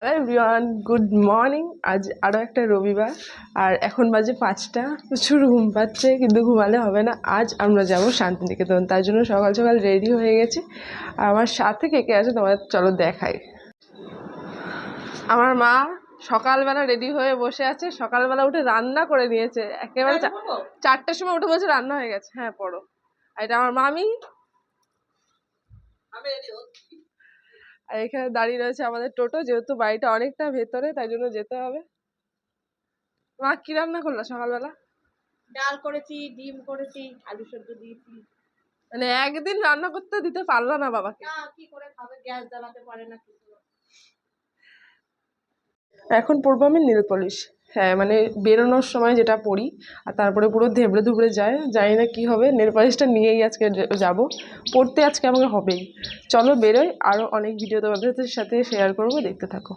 Everyone, good morning. আজ আরও একটা রবিবার আর এখন বাজে 5টা। প্রচুর ঘুম পাচ্ছে কিন্তু ঘুমালে হবে না। আজ আমরা যাব শান্তিনিকেতন, তার জন্য সকাল সকাল রেডি হয়ে গেছি। আর আমার সাথে কে কে আছে তোমাদের চলো দেখাই। আমার মা সকালবেলা রেডি হয়ে বসে আছে, সকালবেলা উঠে রান্না করে নিয়েছে একেবারে 4টার সময় উঠে বলছে রান্না হয়ে গেছে। হ্যাঁ পড়ো। আর এটা আমার মামি। আর এখানে দাঁড়িয়ে রয়েছে আমাদের টোটো, যেহেতু বাড়িটা অনেকটা ভেতরে তাই জন্য যেতে হবে। মা কি রান্না করলা সকালবেলা? ডাল করেছি, ডিম করেছি, আলু সেদ্ধ দিয়েছি। মানে একদিন রান্না করতে দিতে পারলো না বাবাকে। না, কি করে খাবে, গ্যাস জ্বালাতে পারে না কিছু। এখন পরবো আমি নেল পলিশ। হ্যাঁ মানে বেরোনোর সময় যেটা পরি, আর তারপরে পুরো ধেবড়ে ধুবড়ে যায়, জানি না কি হবে। নেল পলিশটা নিয়েই আজকে যাব পড়তে, আজকে আমাকে হবেই। চলো বেরোই, আরও অনেক ভিডিও তোমাদের সাথে শেয়ার করবো, দেখতে থাকো।